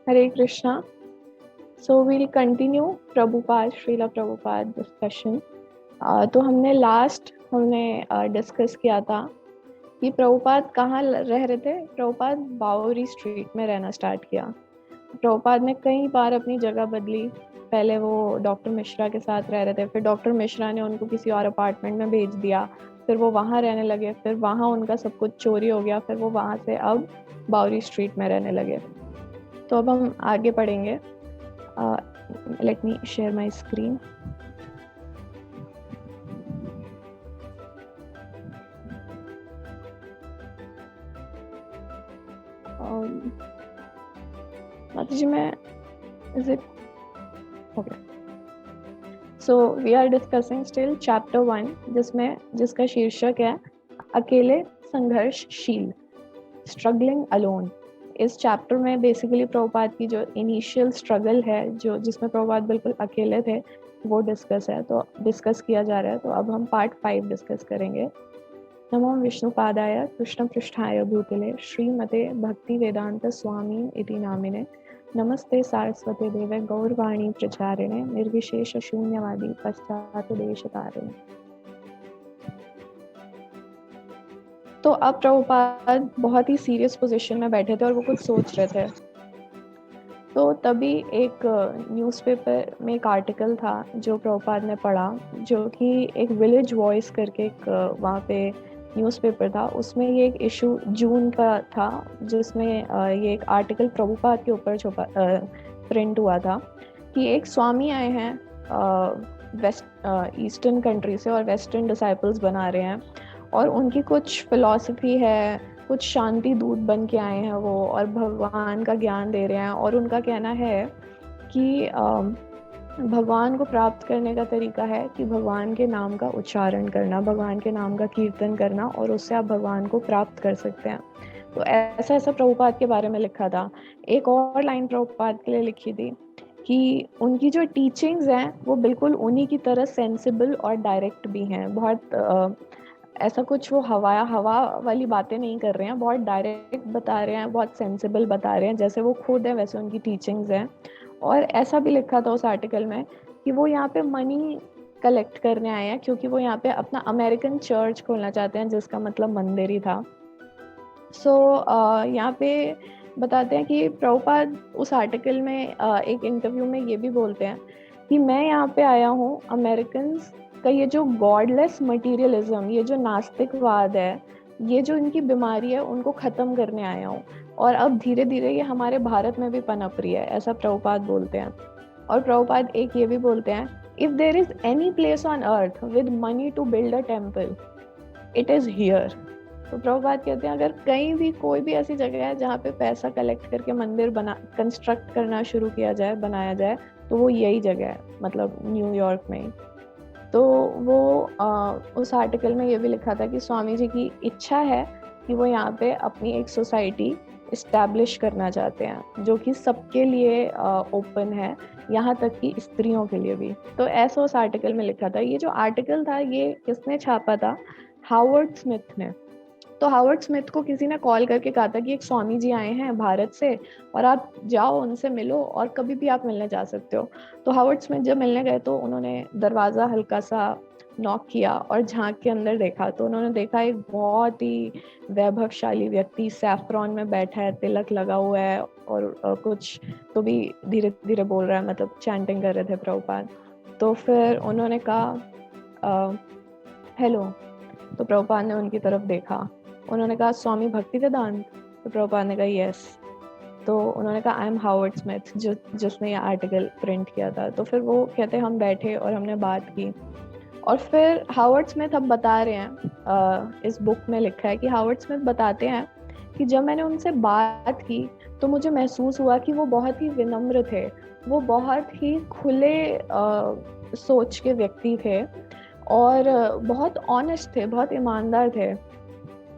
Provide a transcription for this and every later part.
हरे Krishna. So we'll continue Prabhupada Srila Prabhupada discussion. तो हमने discuss किया था कि प्रभुपाद कहाँ रह रहे थे। प्रभुपाद बावरी स्ट्रीट में रहना स्टार्ट किया। प्रभुपाद ने कई बार अपनी जगह बदली। पहले वो डॉक्टर मिश्रा के साथ रह रहे थे, फिर डॉक्टर मिश्रा ने उनको किसी और अपार्टमेंट में भेज दिया, फिर वो वहाँ रहने लगे, फिर वहाँ उनका सब कुछ चोरी हो गया, फिर वो वहाँ से अब बावरी स्ट्रीट में रहने लगे। तो अब हम आगे पढ़ेंगे। Let me share my screen. Mataji, is it okay? So we are discussing still chapter 1, जिसका शीर्षक है अकेले संघर्षशील, स्ट्रगलिंग अलोन। इस चैप्टर में बेसिकली प्रभुपाद की जो इनिशियल स्ट्रगल है, जिसमें प्रभुपाद बिल्कुल अकेले थे, वो डिस्कस किया जा रहा है। तो अब हम पार्ट 5 डिस्कस करेंगे। नमो विष्णुपादाय कृष्णपृष्ठाय भूतले श्रीमते भक्ति वेदांत स्वामी इति नामिने नमस्ते सारस्वते देवे गौरवाणी प्रचारिणे निर्विशेष शून्यवादी पश्चात देशतारिणे। तो अब प्रभुपाद बहुत ही सीरियस पोजीशन में बैठे थे और वो कुछ सोच रहे थे। तो तभी एक न्यूज़पेपर में एक आर्टिकल था जो प्रभुपाद ने पढ़ा, जो कि एक विलेज वॉइस करके एक वहाँ पे न्यूज़पेपर था। उसमें ये एक इशू जून का था, जिसमें ये एक आर्टिकल प्रभुपाद के ऊपर प्रिंट हुआ था कि एक स्वामी आए हैं ईस्टर्न कंट्री से और वेस्टर्न डिसाइपल्स बना रहे हैं, और उनकी कुछ फिलॉसफी है, कुछ शांति दूत बन के आए हैं वो, और भगवान का ज्ञान दे रहे हैं। और उनका कहना है कि भगवान को प्राप्त करने का तरीका है कि भगवान के नाम का उच्चारण करना, भगवान के नाम का कीर्तन करना, और उससे आप भगवान को प्राप्त कर सकते हैं। तो ऐसा प्रभुपाद के बारे में लिखा था। एक और लाइन प्रभुपाद के लिए लिखी थी कि उनकी जो टीचिंग्स हैं वो बिल्कुल उन्हीं की तरह सेंसिबल और डायरेक्ट भी हैं। बहुत ऐसा कुछ वो हवा वाली बातें नहीं कर रहे हैं, बहुत डायरेक्ट बता रहे हैं, बहुत सेंसिबल बता रहे हैं, जैसे वो खुद है वैसे उनकी टीचिंग्स हैं। और ऐसा भी लिखा था उस आर्टिकल में कि वो यहाँ पे मनी कलेक्ट करने आए हैं, क्योंकि वो यहाँ पे अपना अमेरिकन चर्च खोलना चाहते हैं, जिसका मतलब मंदिर ही था। सो यहाँ पे बताते हैं कि प्रभुपाद उस आर्टिकल में एक इंटरव्यू में ये भी बोलते हैं कि मैं यहाँ पे आया हूँ अमेरिकन का ये जो गॉडलेस मटीरियलिज्म, ये जो नास्तिकवाद है, ये जो इनकी बीमारी है, उनको खत्म करने आया हूँ। और अब धीरे धीरे ये हमारे भारत में भी पनप रही है, ऐसा प्रभुपाद बोलते हैं। और प्रभुपाद एक ये भी बोलते हैं, if there is any place on earth with money to build a temple, it is here. तो प्रभुपाद कहते हैं अगर कहीं भी कोई भी ऐसी जगह है जहाँ पे पैसा कलेक्ट करके मंदिर कंस्ट्रक्ट करना शुरू किया जाए, बनाया जाए, तो वो यही जगह है, मतलब न्यूयॉर्क में। तो वो उस आर्टिकल में ये भी लिखा था कि स्वामी जी की इच्छा है कि वो यहाँ पे अपनी एक सोसाइटी इस्टेब्लिश करना चाहते हैं, जो कि सबके लिए ओपन है, यहाँ तक कि स्त्रियों के लिए भी। तो ऐसा उस आर्टिकल में लिखा था। ये जो आर्टिकल था ये किसने छापा था? हावर्ड स्मिथ ने। तो हावर्ड स्मिथ को किसी ने कॉल करके कहा था कि एक स्वामी जी आए हैं भारत से और आप जाओ उनसे मिलो, और कभी भी आप मिलने जा सकते हो। तो हावर्ड स्मिथ जब मिलने गए तो उन्होंने दरवाज़ा हल्का सा नॉक किया और झांक के अंदर देखा, तो उन्होंने देखा एक बहुत ही वैभवशाली व्यक्ति सैफ्रॉन में बैठा है, तिलक लगा हुआ है, और कुछ तो भी धीरे धीरे बोल रहा है, मतलब चैंटिंग कर रहे थे प्रभुपाद। तो फिर उन्होंने कहा हेलो। तो प्रभुपाद ने उनकी तरफ देखा, उन्होंने कहा स्वामी भक्ति वेदांत? तो प्रभुपाद ने कहा यस। तो उन्होंने कहा आई एम हावर्ड स्मिथ, जिसने ये आर्टिकल प्रिंट किया था। तो फिर वो कहते हम बैठे और हमने बात की। और फिर हावर्ड स्मिथ अब बता रहे हैं, इस बुक में लिखा है कि हावर्ड स्मिथ बताते हैं कि जब मैंने उनसे बात की तो मुझे महसूस हुआ कि वो बहुत ही विनम्र थे, वो बहुत ही खुले सोच के व्यक्ति थे, और बहुत ऑनेस्ट थे, बहुत ईमानदार थे,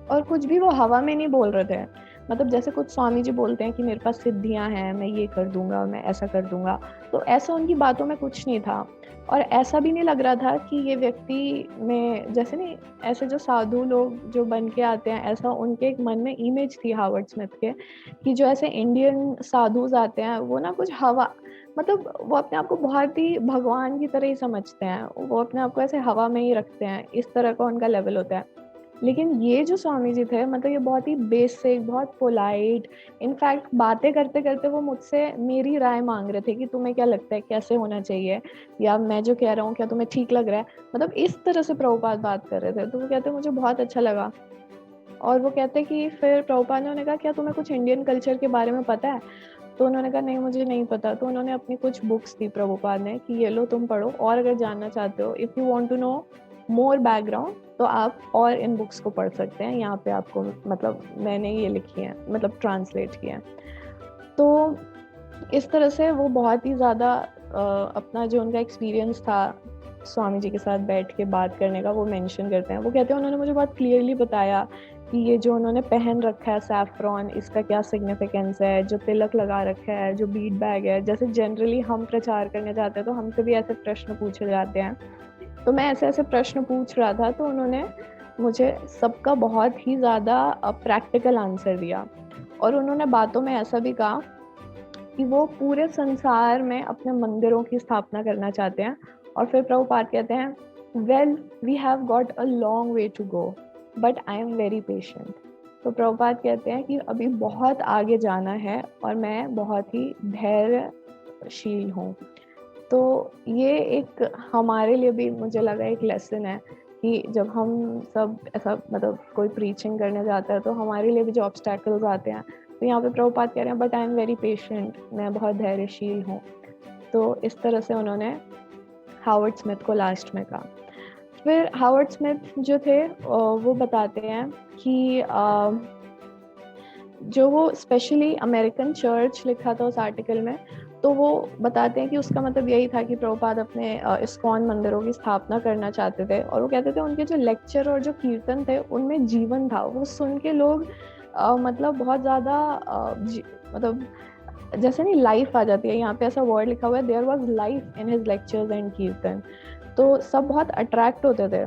और कुछ भी वो हवा में नहीं बोल रहे थे। मतलब जैसे कुछ स्वामी जी बोलते हैं कि मेरे पास सिद्धियां हैं, मैं ये कर दूंगा, मैं ऐसा कर दूंगा, तो ऐसा उनकी बातों में कुछ नहीं था। और ऐसा भी नहीं लग रहा था कि ये व्यक्ति में, जैसे नहीं, ऐसे जो साधु लोग जो बन के आते हैं, ऐसा उनके एक मन में इमेज थी हार्वर्ड स्मिथ के, कि जो ऐसे इंडियन साधुज आते हैं वो ना कुछ हवा, मतलब वो अपने आप को बहुत ही भगवान की तरह ही समझते हैं, वो अपने आप को ऐसे हवा में ही रखते हैं, इस तरह का उनका लेवल होता है। लेकिन ये जो स्वामी जी थे, मतलब ये बहुत ही बेसिक, बहुत पोलाइट, इनफैक्ट बातें करते करते वो मुझसे मेरी राय मांग रहे थे कि तुम्हें क्या लगता है कैसे होना चाहिए, या मैं जो कह रहा हूँ क्या तुम्हें ठीक लग रहा है, मतलब इस तरह से प्रभुपाद बात कर रहे थे। तो वो कहते मुझे बहुत अच्छा लगा। और वो कहते कि फिर प्रभुपाद ने उन्हें कहा क्या तुम्हें कुछ इंडियन कल्चर के बारे में पता है? तो उन्होंने कहा नहीं मुझे नहीं पता। तो उन्होंने अपनी कुछ बुक्स दी प्रभुपाद ने कि ये लो तुम पढ़ो, और अगर जानना चाहते हो, if you want to know more background, तो आप और इन बुक्स को पढ़ सकते हैं, यहाँ पे आपको, मतलब मैंने ये लिखी है, मतलब ट्रांसलेट किया है। तो इस तरह से वो बहुत ही ज़्यादा अपना जो उनका एक्सपीरियंस था स्वामी जी के साथ बैठ के बात करने का, वो मेंशन करते हैं। वो कहते हैं उन्होंने मुझे बहुत क्लियरली बताया कि ये जो उन्होंने पहन रखा है सैफ्रॉन, इसका क्या सिग्निफिकेंस है, जो तिलक लगा रखा है, जो बीड बैग है, जैसे जनरली हम प्रचार करने जाते हैं तो हमसे भी ऐसे प्रश्न पूछे जाते हैं, तो मैं ऐसे ऐसे प्रश्न पूछ रहा था, तो उन्होंने मुझे सबका बहुत ही ज़्यादा प्रैक्टिकल आंसर दिया। और उन्होंने बातों में ऐसा भी कहा कि वो पूरे संसार में अपने मंदिरों की स्थापना करना चाहते हैं। और फिर प्रभुपाद कहते हैं, well we have got a long way to go but I am very patient. तो प्रभुपाद कहते हैं कि अभी बहुत आगे जाना है और मैं बहुत ही धैर्यशील हूँ। तो ये एक हमारे लिए भी मुझे लगा एक लेसन है कि जब हम सब ऐसा, मतलब कोई प्रीचिंग करने जाता है तो हमारे लिए भी जो ऑब्स्टैकल्स आते हैं, तो यहाँ पे प्रभुपाद कह रहे हैं but I am very patient, मैं बहुत धैर्यशील हूँ। तो इस तरह से उन्होंने हार्वर्ड स्मिथ को लास्ट में कहा। फिर हार्वर्ड स्मिथ जो थे वो बताते हैं कि जो वो स्पेशली अमेरिकन चर्च लिखा था उस आर्टिकल में, तो वो बताते हैं कि उसका मतलब यही था कि प्रभुपाद अपने इस्कॉन मंदिरों की स्थापना करना चाहते थे। और वो कहते थे उनके जो लेक्चर और जो कीर्तन थे उनमें जीवन था, वो सुन के लोग मतलब बहुत ज़्यादा मतलब जैसे नहीं लाइफ आ जाती है, यहाँ पे ऐसा वर्ड लिखा हुआ है, there was life in his lectures and kirtan. तो सब बहुत अट्रैक्ट होते थे।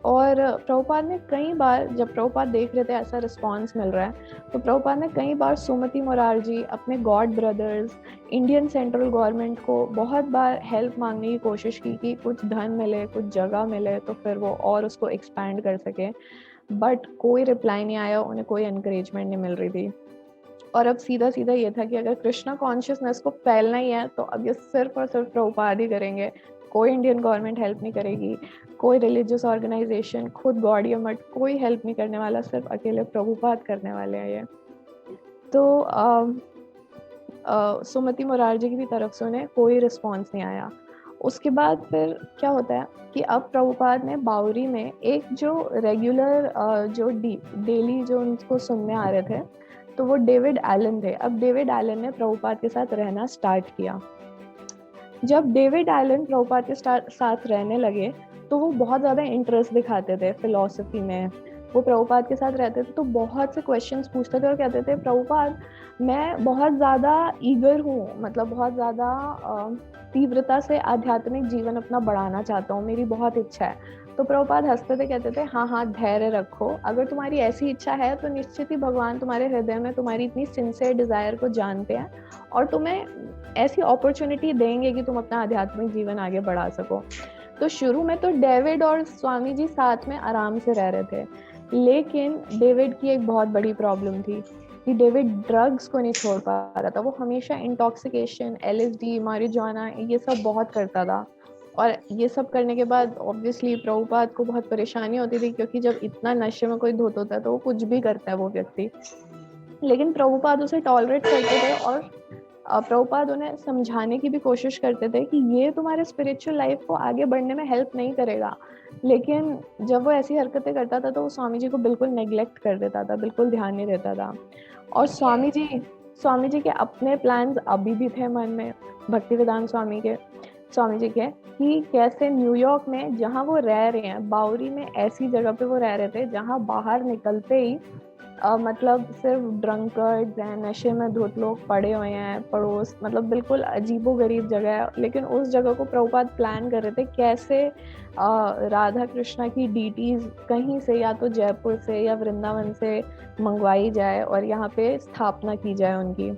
और प्रभुपाद ने कई बार, जब प्रभुपाद देख रहे थे ऐसा रिस्पांस मिल रहा है, तो प्रभुपाद ने कई बार सुमति मोरारजी, अपने God brothers, Indian central government को बहुत बार हेल्प मांगने की कोशिश की कि कुछ धन मिले, कुछ जगह मिले, तो फिर वो और उसको एक्सपैंड कर सके। बट कोई रिप्लाई नहीं आया, उन्हें कोई एनकरेजमेंट नहीं मिल रही थी। और अब सीधा सीधा ये था कि अगर कृष्णा कॉन्शियसनेस को फैलना ही है तो अब ये सिर्फ और सिर्फ प्रभुपाद ही करेंगे, कोई इंडियन गवर्नमेंट हेल्प नहीं करेगी, कोई रिलीजियस ऑर्गेनाइजेशन, खुद गौड़िया मठ, कोई हेल्प नहीं करने वाला, सिर्फ अकेले प्रभुपाद करने वाले हैं ये। तो सुमति मोरारजी की भी तरफ से उन्हें कोई रिस्पॉन्स नहीं आया। उसके बाद फिर क्या होता है कि अब प्रभुपाद ने बावरी में एक जो रेगुलर जो डेली जो उनको सुनने आ रहे थे, तो वो डेविड एलन थे। अब डेविड एलन ने प्रभुपाद के साथ रहना स्टार्ट किया। जब डेविड एलन प्रभुपाद के साथ रहने लगे तो वो बहुत ज़्यादा इंटरेस्ट दिखाते थे फिलॉसफी में। वो प्रभुपाद के साथ रहते थे तो बहुत से क्वेश्चंस पूछते थे और कहते थे प्रभुपाद मैं बहुत ज़्यादा ईगर हूँ, मतलब बहुत ज़्यादा तीव्रता से आध्यात्मिक जीवन अपना बढ़ाना चाहता हूँ, मेरी बहुत इच्छा है। तो प्रभुपाद हंसते थे, कहते थे हाँ हाँ धैर्य रखो, अगर तुम्हारी ऐसी इच्छा है तो निश्चित ही भगवान तुम्हारे हृदय में तुम्हारी इतनी सिंसियर डिजायर को जानते हैं और तुम्हें ऐसी अपॉर्चुनिटी देंगे कि तुम अपना आध्यात्मिक जीवन आगे बढ़ा सको। तो शुरू में तो डेविड और स्वामी जी साथ में आराम से रह रहे थे, लेकिन डेविड की एक बहुत बड़ी प्रॉब्लम थी कि डेविड ड्रग्स को नहीं छोड़ पा रहा था। वो हमेशा इंटॉक्सिकेशन, LSD, मारिजुआना ये सब बहुत करता था। और ये सब करने के बाद ऑब्वियसली प्रभुपाद को बहुत परेशानी होती थी, क्योंकि जब इतना नशे में कोई धुत होता है तो वो कुछ भी करता है वो व्यक्ति। लेकिन प्रभुपाद उसे टॉलरेट करते थे और प्रभुपाद उन्हें समझाने की भी कोशिश करते थे कि ये तुम्हारे स्पिरिचुअल लाइफ को आगे बढ़ने में हेल्प नहीं करेगा। लेकिन जब वो ऐसी हरकतें करता था तो वो स्वामी जी को बिल्कुल नेग्लेक्ट कर देता था, बिल्कुल ध्यान नहीं देता था। और स्वामी जी के अपने प्लान्स अभी भी थे मन में, भक्ति वेदांत स्वामी के, स्वामी जी के, कि कैसे न्यूयॉर्क में जहाँ वो रह रहे हैं, बाउरी में ऐसी जगह पे वो रह रहे थे जहाँ बाहर निकलते ही मतलब सिर्फ ड्रंकर्ड्स हैं, नशे में धुत लोग पड़े हुए हैं, पड़ोस, मतलब बिल्कुल अजीबो गरीब जगह है। लेकिन उस जगह को प्रभुपाद प्लान कर रहे थे कैसे राधा कृष्णा की डीटीज कहीं से, या तो जयपुर से या वृंदावन से मंगवाई जाए और यहाँ पे स्थापना की जाए उनकी।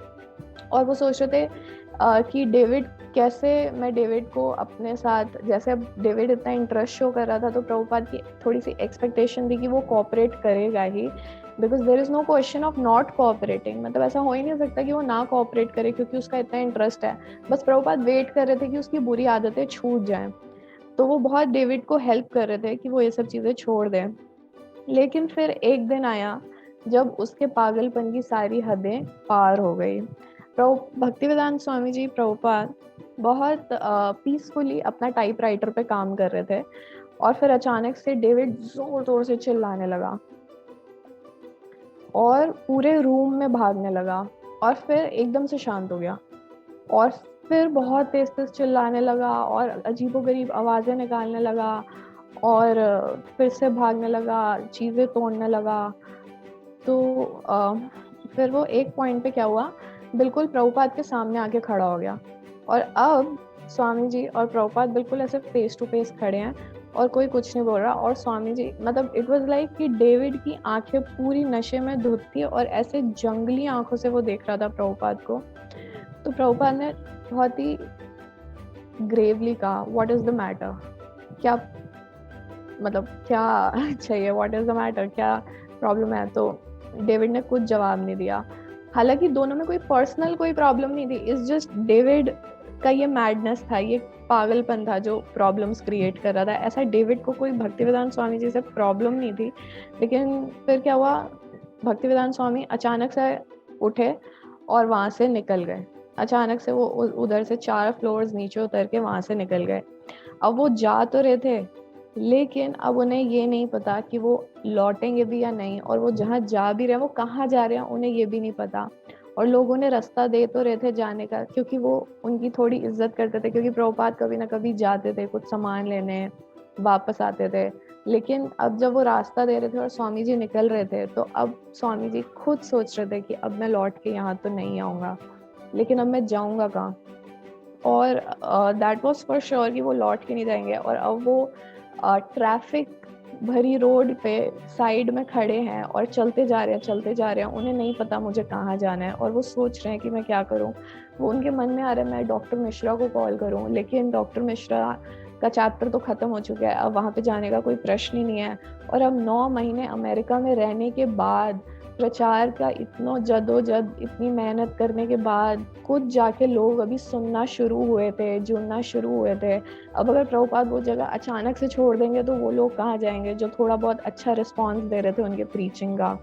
और वो सोच रहे थे कि डेविड, कैसे मैं डेविड को अपने साथ, जैसे अब डेविड इतना इंटरेस्ट शो कर रहा था तो प्रभुपाद की थोड़ी सी एक्सपेक्टेशन थी कि वो कोऑपरेट करेगा ही, because there is no question of not cooperating. मतलब ऐसा हो ही नहीं सकता कि वो ना कोऑपरेट करे क्योंकि उसका इतना इंटरेस्ट है। बस प्रभुपाद वेट कर रहे थे कि उसकी बुरी आदतें छूट जाएं, तो वो बहुत डेविड को हेल्प कर रहे थे कि वो ये सब चीजें छोड़ दें। लेकिन फिर एक दिन आया जब उसके पागलपन की सारी हदें पार हो गई। भक्तिवेदांत स्वामी जी, प्रभुपाद बहुत पीसफुली अपना टाइपराइटर पे काम कर रहे थे, और फिर अचानक से डेविड जोर जोर से चिल्लाने लगा और पूरे रूम में भागने लगा, और फिर एकदम से शांत हो गया, और फिर बहुत तेज तेज चिल्लाने लगा और अजीबोगरीब आवाजें निकालने लगा, और फिर से भागने लगा, चीजें तोड़ने लगा। तो फिर वो एक पॉइंट पे क्या हुआ, बिल्कुल प्रभुपाद के सामने आके खड़ा हो गया, और अब स्वामी जी और प्रभुपाद बिल्कुल ऐसे फेस टू फेस खड़े हैं और कोई कुछ नहीं बोल रहा। और स्वामी जी, मतलब इट वाज लाइक कि डेविड की आंखें पूरी नशे में धुत थी और ऐसे जंगली आंखों से वो देख रहा था प्रभुपाद को। तो प्रभुपाद ने बहुत ही ग्रेवली कहा, व्हाट इज द मैटर, क्या, मतलब क्या चाहिए, व्हाट इज द मैटर, क्या प्रॉब्लम है। तो डेविड ने कुछ जवाब नहीं दिया। हालांकि दोनों में कोई पर्सनल कोई प्रॉब्लम नहीं थी, इट्स जस्ट डेविड का ये मैडनेस था, ये पागलपन था जो प्रॉब्लम्स क्रिएट कर रहा था। ऐसा डेविड को कोई भक्तिवेदांत स्वामी जी से प्रॉब्लम नहीं थी। लेकिन फिर क्या हुआ, भक्तिवेदांत स्वामी अचानक से उठे और वहां से निकल गए। अचानक से वो उधर से 4 फ्लोर्स नीचे उतर के वहां से निकल गए। अब वो जा तो रहे थे, लेकिन अब उन्हें ये नहीं पता कि वो लौटेंगे भी या नहीं, और वो जहाँ जा भी रहे हैं वो कहाँ जा रहे हैं उन्हें ये भी नहीं पता। और लोग उन्हें रास्ता दे तो रहे थे जाने का, क्योंकि वो उनकी थोड़ी इज्जत करते थे, क्योंकि प्रभुपाद कभी ना कभी जाते थे कुछ सामान लेने, वापस आते थे। लेकिन अब जब वो रास्ता दे रहे थे और स्वामी जी निकल रहे थे, तो अब स्वामी जी खुद सोच रहे थे कि अब मैं लौट के यहाँ तो नहीं आऊंगा, लेकिन अब मैं जाऊंगा कहाँ। और दैट वाज फॉर श्योर कि वो लौट के नहीं जाएंगे। और अब वो ट्रैफिक भरी रोड पे साइड में खड़े हैं और चलते जा रहे हैं, चलते जा रहे हैं, उन्हें नहीं पता मुझे कहाँ जाना है, और वो सोच रहे हैं कि मैं क्या करूँ। वो उनके मन में आ रहा है मैं डॉक्टर मिश्रा को कॉल करूँ, लेकिन डॉक्टर मिश्रा का चैप्टर तो खत्म हो चुका है, अब वहाँ पे जाने का कोई प्रश्न ही नहीं है। और अब 9 महीने अमेरिका में रहने के बाद, प्रचार का इतना जदोजहद, इतनी मेहनत करने के बाद कुछ जाके लोग अभी सुनना शुरू हुए थे, जुड़ना शुरू हुए थे। अब अगर प्रभुपाद वो जगह अचानक से छोड़ देंगे तो वो लोग कहाँ जाएंगे जो थोड़ा बहुत अच्छा रिस्पॉन्स दे रहे थे उनके प्रीचिंग का।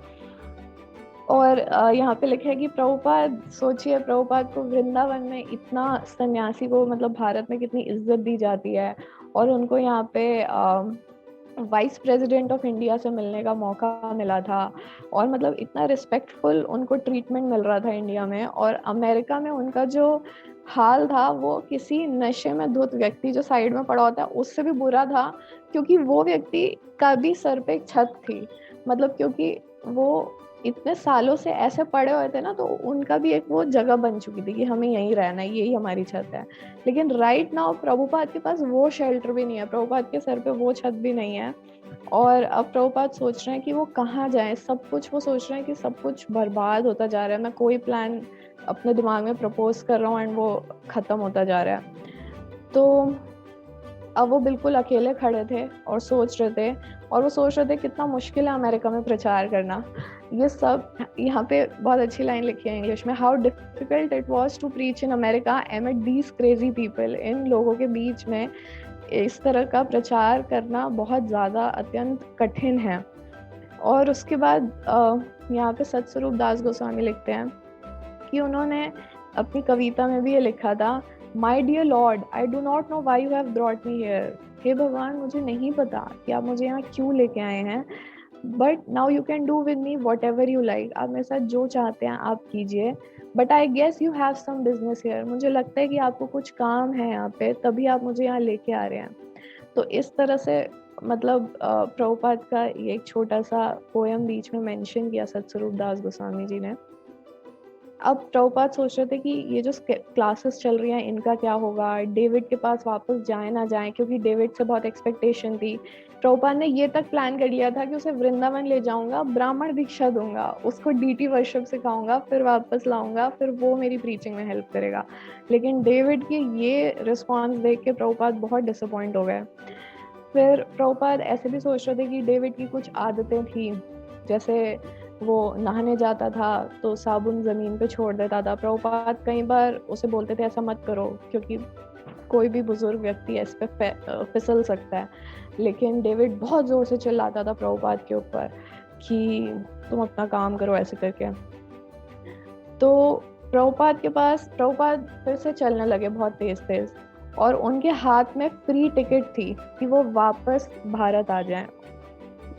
और यहाँ पे लिखा है कि प्रभुपाद, सोचिए प्रभुपाद को वृंदावन में इतना, सन्यासी को मतलब भारत में कितनी इज्जत दी जाती है, और उनको यहाँ पे वाइस प्रेसिडेंट ऑफ इंडिया से मिलने का मौका मिला था, और मतलब इतना रिस्पेक्टफुल उनको ट्रीटमेंट मिल रहा था इंडिया में। और अमेरिका में उनका जो हाल था वो किसी नशे में धुत व्यक्ति जो साइड में पड़ा होता है उससे भी बुरा था, क्योंकि वो व्यक्ति का भी सर पे एक छत थी। मतलब क्योंकि वो इतने सालों से ऐसे पड़े हुए थे ना, तो उनका भी एक वो जगह बन चुकी थी कि हमें यहीं रहना है, यही हमारी छत है। लेकिन राइट नाउ प्रभुपाद के पास वो शेल्टर भी नहीं है, प्रभुपाद के सर पे वो छत भी नहीं है। और अब प्रभुपाद सोच रहे हैं कि वो कहाँ जाए, सब कुछ वो सोच रहे हैं कि सब कुछ बर्बाद होता जा रहा है, मैं कोई प्लान अपने दिमाग में प्रपोज कर रहा हूँ एंड वो खत्म होता जा रहा है। तो अब वो बिल्कुल अकेले खड़े थे और सोच रहे थे, और वो सोच रहे थे कितना मुश्किल है अमेरिका में प्रचार करना। ये सब यहाँ पे बहुत अच्छी लाइन लिखी है इंग्लिश में, how difficult it was to preach in America amid these crazy people. इन लोगों के बीच में इस तरह का प्रचार करना बहुत ज़्यादा अत्यंत कठिन है। और उसके बाद यहाँ पे सतस्वरूप दास गोस्वामी लिखते हैं कि उन्होंने अपनी कविता में भी ये लिखा था, my dear Lord, I do not know why you have brought me here. हे भगवान, मुझे नहीं पता कि आप मुझे यहाँ क्यों लेके आए हैं, but now you can do with me whatever you like, आप मेरे साथ जो चाहते हैं आप कीजिए, but I guess you have some business here, मुझे लगता है कि आपको कुछ काम है यहाँ पे, तभी आप मुझे यहाँ लेके आ रहे हैं। तो इस तरह से मतलब प्रभुपाद का ये एक छोटा सा पोयम बीच में मेंशन किया सतस्वरूप दास गोस्वामी जी ने। अब प्रभुपाद सोच रहे थे कि ये जो क्लासेस चल रही हैं इनका क्या होगा, डेविड के पास वापस जाए ना जाए, क्योंकि डेविड से बहुत एक्सपेक्टेशन थी। प्रभुपाद ने ये तक प्लान कर लिया था कि उसे वृंदावन ले जाऊंगा, ब्राह्मण दीक्षा दूंगा, उसको डीटी वर्शिप सिखाऊंगा, फिर वापस लाऊंगा, फिर वो मेरी प्रीचिंग में हेल्प करेगा। लेकिन डेविड की ये रिस्पॉन्स देख के प्रभुपाद बहुत डिसअपॉइंट हो गए। फिर प्रभुपाद ऐसे भी सोच रहे थे कि डेविड की कुछ आदतें थी, जैसे वो नहाने जाता था तो साबुन जमीन पे छोड़ देता था। प्रभुपाद कई बार उसे बोलते थे ऐसा मत करो, क्योंकि कोई भी बुजुर्ग व्यक्ति इस पे फिसल सकता है। लेकिन डेविड बहुत जोर से चिल्लाता था प्रभुपाद के ऊपर कि तुम अपना काम करो ऐसे करके। तो प्रभुपाद फिर से चलने लगे बहुत तेज तेज, और उनके हाथ में फ्री टिकट थी कि वो वापस भारत आ जाएं।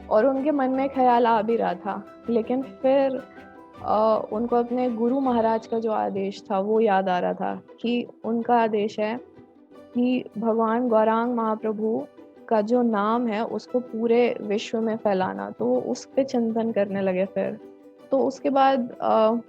और उनके मन में ख्याल आ भी रहा था, लेकिन फिर उनको अपने गुरु महाराज का जो आदेश था वो याद आ रहा था कि उनका आदेश है कि भगवान गौरांग महाप्रभु का जो नाम है उसको पूरे विश्व में फैलाना। तो उस पे चिंतन करने लगे फिर। तो उसके बाद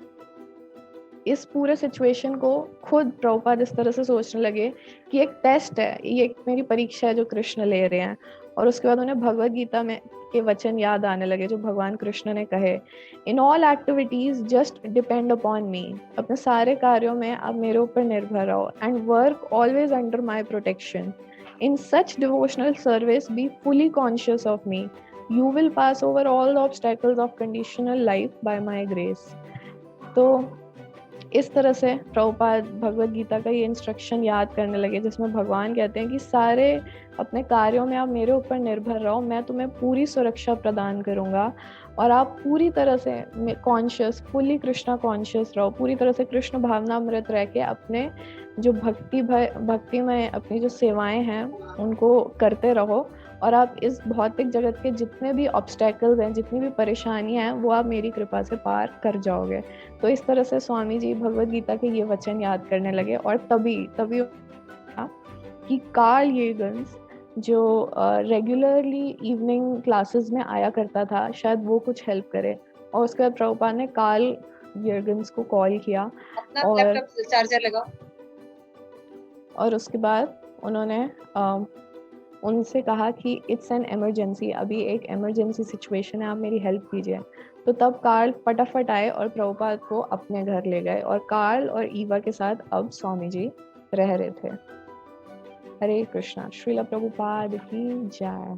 इस पूरे सिचुएशन को खुद प्रभुपाद इस तरह से सोचने लगे कि एक टेस्ट है, ये एक मेरी परीक्षा है जो कृष्ण ले रहे हैं। और उसके बाद उन्हें भगवत गीता में के वचन याद आने लगे जो भगवान कृष्ण ने कहे, in all activities just depend upon मी, अपने सारे कार्यों में आप मेरे ऊपर निर्भर रहो, and work always under my protection, in such devotional service be fully conscious of me, you will pass over all the obstacles of conditional life by my grace. तो इस तरह से प्रभुपाद भगवत गीता का ये इंस्ट्रक्शन याद करने लगे, जिसमें भगवान कहते हैं कि सारे अपने कार्यों में आप मेरे ऊपर निर्भर रहो, मैं तुम्हें पूरी सुरक्षा प्रदान करूंगा, और आप पूरी तरह से कॉन्शियस, फुली कृष्णा कॉन्शियस रहो, पूरी तरह से कृष्ण भावनामृत रह के अपने जो भक्ति में अपनी जो सेवाएं हैं उनको करते रहो, और आप इस भौतिक जगत के जितने भी ऑब्स्टेकल्स हैं, जितनी भी परेशानियां हैं, वो आप मेरी कृपा से पार कर जाओगे। तो इस तरह से स्वामी जी भगवत गीता के ये वचन याद करने लगे, और तभी कि कार्ल येगन्स जो रेगुलरली इवनिंग क्लासेस में आया करता था, शायद वो कुछ हेल्प करे। और उसके बाद प्रभुपाद ने कार्ल येगन्स को कॉल किया और चार्जर लगा, और उसके बाद उन्होंने उनसे कहा कि इट्स एन इमरजेंसी, अभी एक इमरजेंसी सिचुएशन है, आप मेरी हेल्प कीजिए। तो तब कार्ल फटाफट आए और प्रभुपाद को अपने घर ले गए, और कार्ल और ईवा के साथ अब स्वामी जी रह रहे थे। हरे कृष्णा। श्रील प्रभुपाद की जय।